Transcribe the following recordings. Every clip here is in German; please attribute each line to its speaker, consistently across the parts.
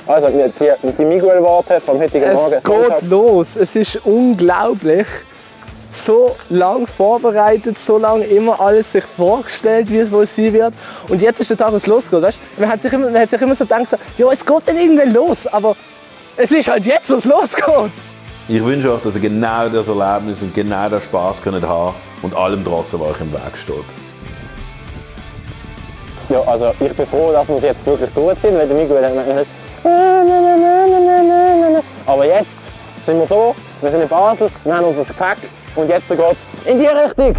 Speaker 1: Also, die Miguel-Worte vom heutigen Morgen.
Speaker 2: Es geht los, es ist unglaublich. So lange vorbereitet, so lange immer alles sich vorgestellt, wie es wohl sein wird. Und jetzt ist der Tag, wo es losgeht. Weißt? Man hat sich immer so gedacht, ja, es geht dann irgendwann los. Aber es ist halt jetzt, wo es losgeht.
Speaker 3: Ich wünsche euch, dass ihr genau das Erlebnis und genau den Spass könnt haben und allem trotzdem euch im Weg steht.
Speaker 1: Ja, also ich bin froh, dass wir es jetzt wirklich gut sind, weil der Miguel hat gesagt, aber jetzt sind wir da, wir sind in Basel, wir haben unser Gepäck und jetzt geht es in die Richtung.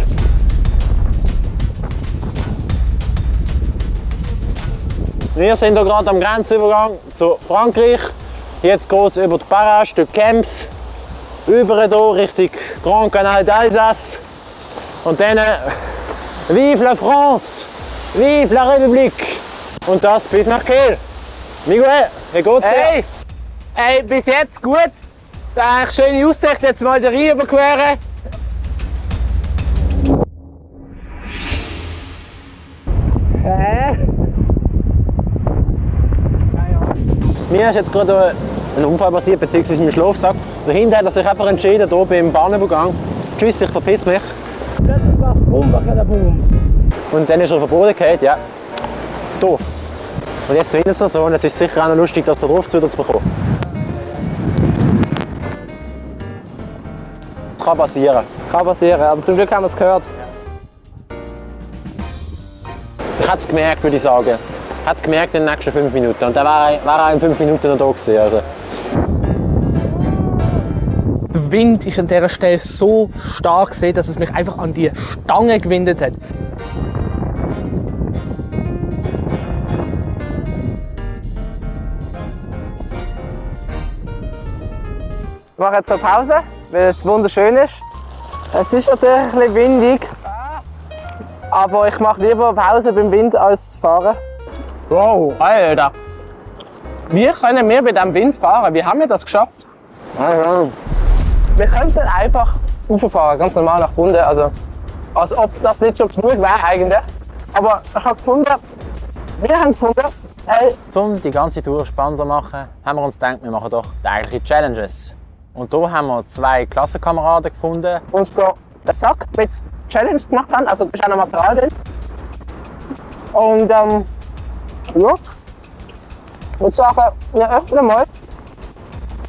Speaker 1: Wir sind hier gerade am Grenzübergang zu Frankreich. Jetzt geht es über die Barrage de Kems, über hier Richtung Grand Canal d'Alsace und dann Vive la France! Vive la République! Und das bis nach Kehl. Miguel, wie geht's dir?
Speaker 2: Hey, bis jetzt gut. Da eine schöne Aussicht, jetzt mal den Rhein überqueren.
Speaker 1: Mir ist jetzt gerade ein Unfall passiert, beziehungsweise mein Schlafsack. Dahinter hat er sich einfach entschieden, hier beim Bahnübergang, tschüss, ich verpiss mich.
Speaker 2: Das macht's Boom.
Speaker 1: Und dann ist er auf den Boden gefallen, ja. Hier. Und jetzt drinnen ist er so und es ist sicher auch noch lustig, das da drauf zu bekommen. Kann passieren.
Speaker 2: Kann passieren, aber zum Glück haben wir es gehört.
Speaker 1: Ich hätte es gemerkt, würde ich sagen. Ich hätte es gemerkt in den nächsten 5 Minuten. Und dann wäre er in 5 Minuten noch da gewesen. Also.
Speaker 2: Der Wind ist an dieser Stelle so stark, dass es mich einfach an die Stange gewindet hat. Ich mache jetzt eine Pause, weil es wunderschön ist. Es ist natürlich ein bisschen windig, aber ich mache lieber eine Pause beim Wind als fahren. Wow, Alter! Wie können wir bei diesem Wind fahren? Wie haben wir das geschafft? Wir könnten einfach rauffahren, ganz normal nach unten, also als ob das nicht schon genug wäre eigentlich. Aber ich habe gefunden, wir haben gefunden, hey,
Speaker 1: Um die ganze Tour spannender zu machen, haben wir uns gedacht, wir machen doch tägliche Challenges. Und hier haben wir 2 Klassenkameraden gefunden.
Speaker 2: uns so einen Sack mit Challenge gemacht haben, also da ist auch noch Material drin. Und ja, ich würde sagen, wir öffnen mal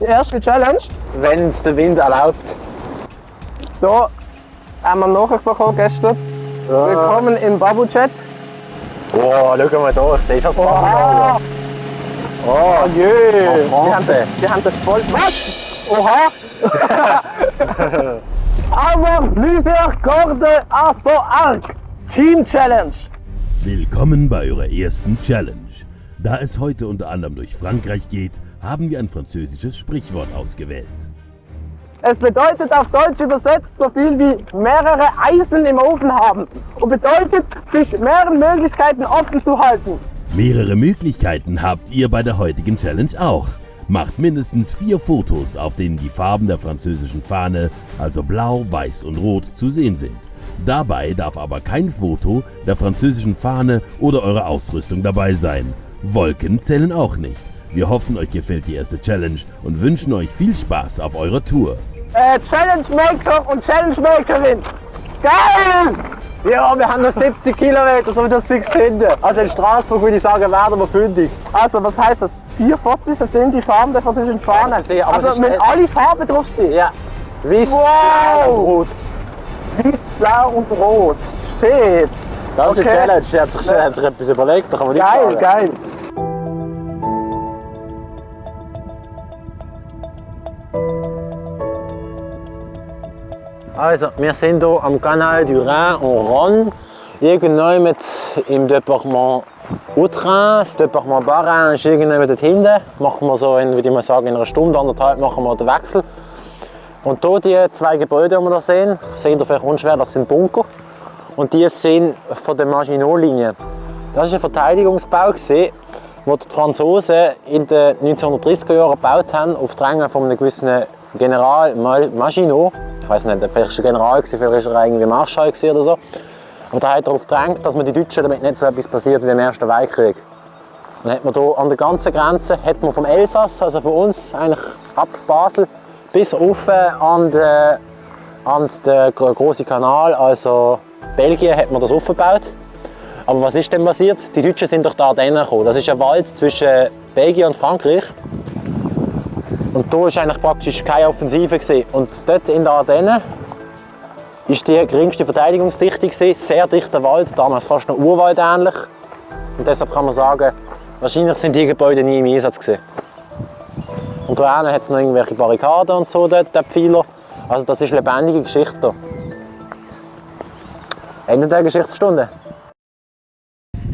Speaker 2: die erste Challenge.
Speaker 1: Wenn es der Wind erlaubt.
Speaker 2: Hier haben wir Nachricht bekommen gestern.
Speaker 1: Ja.
Speaker 2: Willkommen im Babu-Chat.
Speaker 1: Wow, schau mal da, siehst du das
Speaker 2: Oha!
Speaker 1: Oh,
Speaker 2: Jö!
Speaker 1: En français.
Speaker 2: Die haben das voll. Was? Oha! Aber plusieurs Cordes à so arc. Team Challenge.
Speaker 4: Willkommen bei eurer ersten Challenge. Da es heute unter anderem durch Frankreich geht, haben wir ein französisches Sprichwort ausgewählt.
Speaker 2: Es bedeutet auf Deutsch übersetzt so viel wie mehrere Eisen im Ofen haben und bedeutet, sich mehreren Möglichkeiten offen zu halten.
Speaker 4: Mehrere Möglichkeiten habt ihr bei der heutigen Challenge auch. Macht mindestens 4 Fotos, auf denen die Farben der französischen Fahne, also blau, weiß und rot, zu sehen sind. Dabei darf aber kein Foto der französischen Fahne oder eurer Ausrüstung dabei sein. Wolken zählen auch nicht. Wir hoffen, euch gefällt die erste Challenge und wünschen euch viel Spaß auf eurer Tour.
Speaker 2: Challenge Maker und Challenge Makerin. Geil!
Speaker 1: Ja, wir haben noch 70 Kilometer, so wie das Zeug finden. Also in Straßburg würde ich sagen, werden wir fündig.
Speaker 2: Also was heisst das? 4 Fotos, auf denen die Farben der französischen Fahne.
Speaker 1: Ja, aber es
Speaker 2: Also
Speaker 1: ist
Speaker 2: müssen
Speaker 1: nicht-
Speaker 2: alle Farben drauf sein?
Speaker 1: Ja. Weiß,
Speaker 2: Wow!
Speaker 1: blau und rot.
Speaker 2: Weiß, blau und rot. Shit.
Speaker 1: Das ist
Speaker 2: Okay.
Speaker 1: eine Challenge, der hat sich etwas überlegt, da kann man nicht
Speaker 2: Geil,
Speaker 1: sagen.
Speaker 2: geil.
Speaker 1: Also, wir sind hier am Canal du Rhin en Rhône, irgendwann mit im Departement Haut-Rhin. Das Departement Bas-Rhin ist irgendwann dort hinten. Machen wir so, würde ich mal sagen, in einer Stunde, anderthalb machen wir den Wechsel. Und hier die 2 Gebäude, die wir hier sehen, seht ihr vielleicht unschwer, das sind Bunker. Und die sind von der Maginot-Linie. Das war ein Verteidigungsbau, den die Franzosen in den 1930er Jahren gebaut haben, auf Drängen von einem gewissen General Maginot. Ich weiß nicht, vielleicht war er General, vielleicht war er irgendwie Marschall oder so. Und da hat er darauf gedrängt, dass man die Deutschen damit nicht so etwas passiert wie im Ersten Weltkrieg. Dann hat man hier an der ganzen Grenze, hat man vom Elsass, also von uns eigentlich ab Basel, bis rauf an den grossen Kanal, also Belgien, hat man das aufgebaut. Aber was ist denn passiert? Die Deutschen sind durch die Ardennen gekommen. Das ist ein Wald zwischen Belgien und Frankreich. Und da war eigentlich praktisch keine Offensive gewesen. Und dort in den Ardennen war die geringste Verteidigungsdichte gewesen, sehr dichter Wald, damals fast noch Urwald ähnlich. Und deshalb kann man sagen, wahrscheinlich sind die Gebäude nie im Einsatz gewesen. Und da hat es noch irgendwelche Barrikaden und so, dort, der Pfeiler. Also das ist eine lebendige Geschichte hier. Ende der Geschichtsstunde.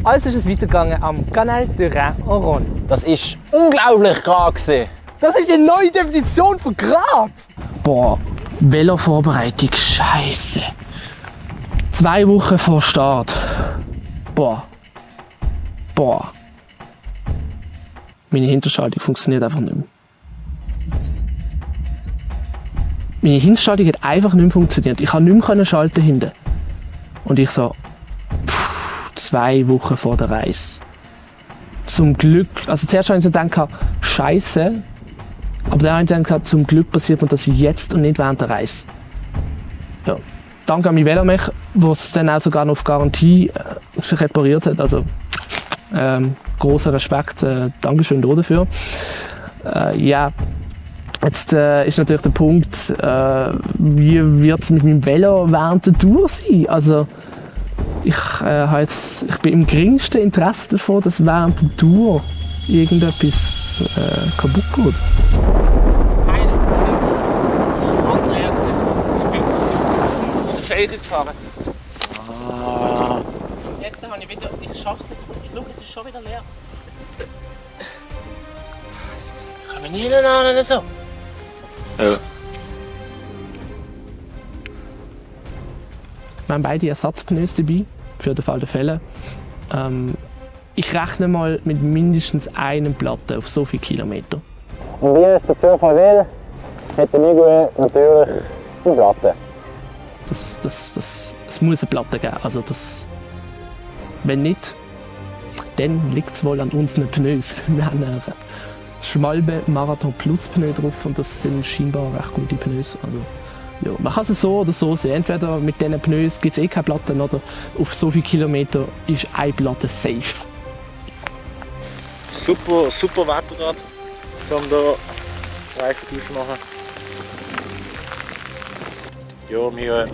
Speaker 2: Also ist es weitergegangen am Canal de Rhin-en-Rhône.
Speaker 1: Das war unglaublich gerade gewesen.
Speaker 2: Das ist eine neue Definition von Grad! Boah, Velovorbereitung, Scheiße. 2 Wochen vor Start. Boah. Meine Hinterschaltung funktioniert einfach nicht mehr. Meine Hinterschaltung hat einfach nicht mehr funktioniert. Ich konnte nicht mehr schalten hinten. Und ich so, 2 Wochen vor der Reise. Zum Glück, also zuerst habe ich so gedacht, Scheiße. Aber dann habe ich dann gesagt, zum Glück passiert mir das jetzt und nicht während der Reise. Ja. Danke an mein Velomech, der es dann auch sogar noch auf Garantie repariert hat. Also großer Respekt, Dankeschön dafür. Ja, jetzt ist natürlich der Punkt, wie wird es mit meinem Velo während der Tour sein? Also ich bin im geringsten Interesse davon, dass während der Tour irgendetwas kaputt geht. Nein, das war Andrea. Ich bin auf der Felge gefahren. Jetzt habe ich wieder, ich schaffe es nicht. Schau, es ist schon wieder leer. Ich kann mich nie erinnern, so.
Speaker 3: Ja.
Speaker 2: Wir haben beide Ersatzpneus dabei, für den Fall der Fälle. Ich rechne mal mit mindestens einem Platte auf so viele Kilometer.
Speaker 1: Und wie es der Zufall will, hat der Miguel natürlich eine Platte.
Speaker 2: Es muss eine Platte geben. Also wenn nicht, dann liegt es wohl an unseren Pneus. Wir haben eine Schwalbe Marathon Plus Pneu drauf und das sind scheinbar recht gute Pneus. Also, ja, man kann es so oder so sehen. Entweder mit diesen Pneus gibt es keine Platten oder auf so viele Kilometer ist eine Platte safe.
Speaker 1: Super Wetter gerade, um hier Reifentausch zu machen. Ja,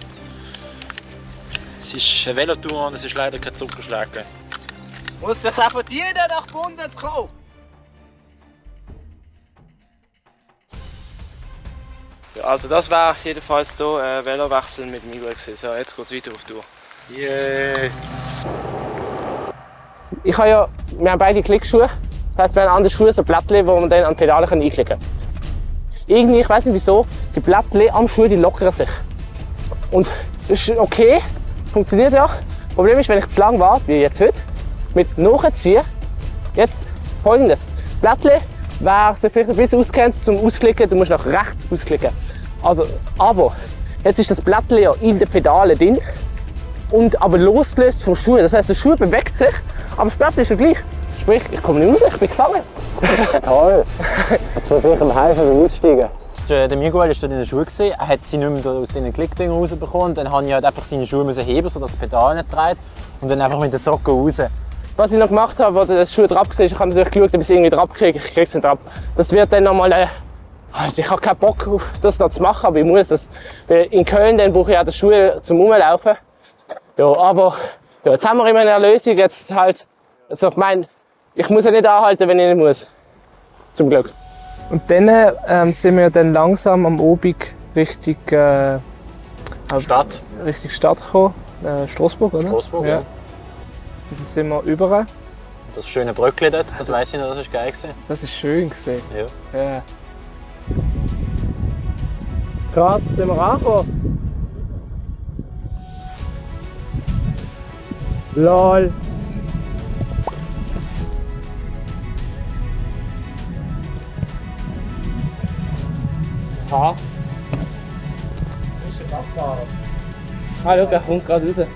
Speaker 1: es ist eine Velotour und es ist leider kein Zuckerschlecken.
Speaker 2: Muss sich auch verdienen, nach Bunden zu kommen? Ja, also das war jedenfalls hier ein Velowechsel mit Miguel gewesen. So, jetzt geht es weiter auf die Tour.
Speaker 1: Yeah.
Speaker 2: Wir haben beide Klickschuhe. Das heisst, wir haben an den Schuhen so Plättchen, wo man dann an die Pedale einklicken kann. Irgendwie, ich weiß nicht wieso, die Plättchen am Schuh die lockern sich. Und das ist okay, funktioniert ja. Das Problem ist, wenn ich zu lang warte, wie jetzt heute, mit Nachziehen, jetzt folgendes. Plättchen, wer sich vielleicht ein bisschen auskennt, zum Ausklicken, du musst nach rechts ausklicken. Also, aber jetzt ist das Plättchen ja in den Pedalen drin und aber losgelöst vom Schuh. Das heisst, der Schuh bewegt sich, aber das Plättchen ist ja gleich. Sprich, ich komme nicht raus, ich bin gefangen.
Speaker 1: Toll! Jetzt muss ich ihm helfen beim Aussteigen. Der Miguel war dort in den Schuhen. Er hat sie nicht mehr aus diesen Klickdingen rausbekommen. Dann musste ich halt einfach seine Schuhe heben, sodass das Pedal nicht dreht. Und dann einfach mit den Socken raus.
Speaker 2: Was ich noch gemacht habe, als der Schuh drauf war, ich habe natürlich geschaut, ob ich es irgendwie drauf kriege. Ich kriege es nicht drauf. Das wird dann nochmal. Ich habe keinen Bock, auf das noch zu machen, aber ich muss es. In Köln dann brauche ich auch die Schuhe zum Rumlaufen. Ja, aber ja, jetzt haben wir immer eine Lösung. Jetzt halt. Also ich muss ja nicht anhalten, wenn ich nicht muss. Zum Glück. Und dann sind wir dann langsam am Obig Richtung
Speaker 1: Stadt.
Speaker 2: Richtung Stadt gekommen. Straßburg, oder?
Speaker 1: Straßburg, ja.
Speaker 2: Und dann sind wir über.
Speaker 1: Das schöne Brückli dort, das weiss ich noch, das war geil.
Speaker 2: Das war schön gesehen.
Speaker 1: Ja.
Speaker 2: Ja. Krass, sind wir angekommen. LOL. Ah. Das ist ein Radfahrer. Ah, schau, er kommt gerade raus.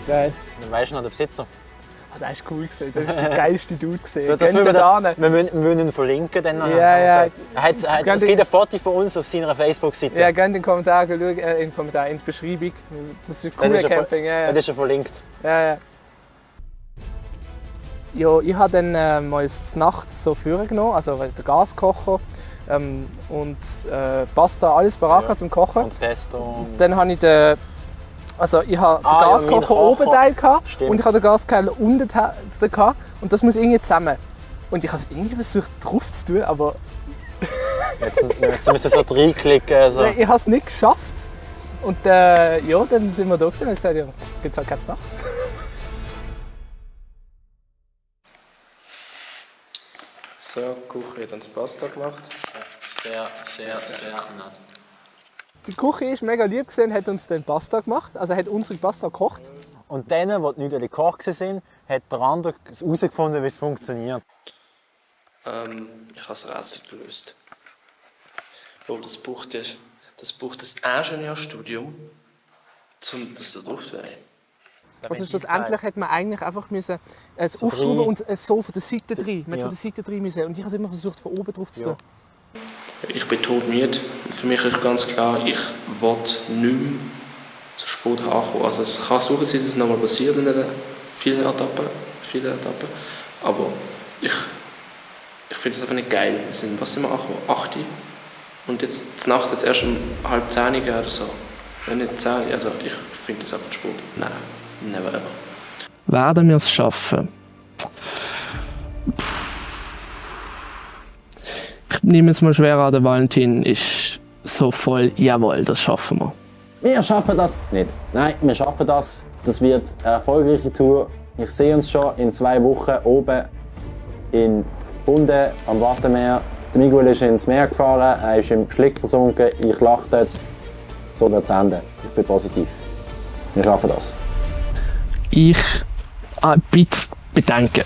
Speaker 2: Geil.
Speaker 1: Dann weisst du noch den Besitzer.
Speaker 2: Das war cool. Das war der geilste Dude.
Speaker 1: Wir müssen ihn verlinken. Dann
Speaker 2: Ja.
Speaker 1: Es gibt ein Foto von uns auf seiner Facebook-Seite.
Speaker 2: Ja, gerne in den Kommentaren schauen, in die Beschreibung. Das ist ein cooler Camping.
Speaker 1: Das ist ja verlinkt.
Speaker 2: Ja. Ja, ich habe dann mal die Nacht so vorgenommen, also den Gaskocher und Pasta, alles parat zum Kochen.
Speaker 1: Und Testo.
Speaker 2: Dann habe ich den Gaskocher oben gehabt und ich habe den Gaskocher unten gehabt und das muss irgendwie zusammen. Und ich habe es irgendwie versucht drauf zu tun, aber
Speaker 1: Jetzt müsst ihr so reinklicken. So.
Speaker 2: ich habe es nicht geschafft. Und ja, dann sind wir da gewesen und gesagt, ja, gibt es halt keine Nacht.
Speaker 5: So, die Küche hat uns Pasta gemacht.
Speaker 1: Sehr nett.
Speaker 2: Die Küche war mega lieb und hat uns dann Pasta gemacht, also hat unsere Pasta gekocht.
Speaker 1: Und denen, die nicht gekocht waren, hat der andere herausgefunden, wie es funktioniert.
Speaker 5: Ich habe das Rätsel gelöst. Oh, das braucht das Ingenieurstudium, um das da drauf zu haben.
Speaker 2: Also schlussendlich hätte man eigentlich einfach müssen es aufschrauben und es so von der Seite drin. Man hätte von der Seite drin müssen. Und ich habe es immer versucht, von oben drauf zu tun.
Speaker 5: Ich bin todmüde. Für mich ist ganz klar, ich will nicht mehr so spät ankommen. Also es kann sein, dass es nochmal passiert in vielen Etappen. Aber ich finde es einfach nicht geil. Was sind wir angekommen? 8 Uhr. Und jetzt die Nacht jetzt erst um 9:30 oder so. Wenn nicht 10, also ich finde das einfach spät. Nein, never ever.
Speaker 2: Werden wir es schaffen? Ich nehme jetzt mal schwer an, der Valentin ist so voll, jawohl, das schaffen wir.
Speaker 1: Wir schaffen das nicht. Nein, wir schaffen das. Das wird eine erfolgreiche Tour. Ich sehe uns schon in 2 Wochen oben in Bunde am Wattenmeer. Der Miguel ist ins Meer gefahren, er ist im Schlick versunken, ich lache dort. So wird es enden. Ich bin positiv. Wir schaffen das.
Speaker 2: Ich ein bisschen bedenken.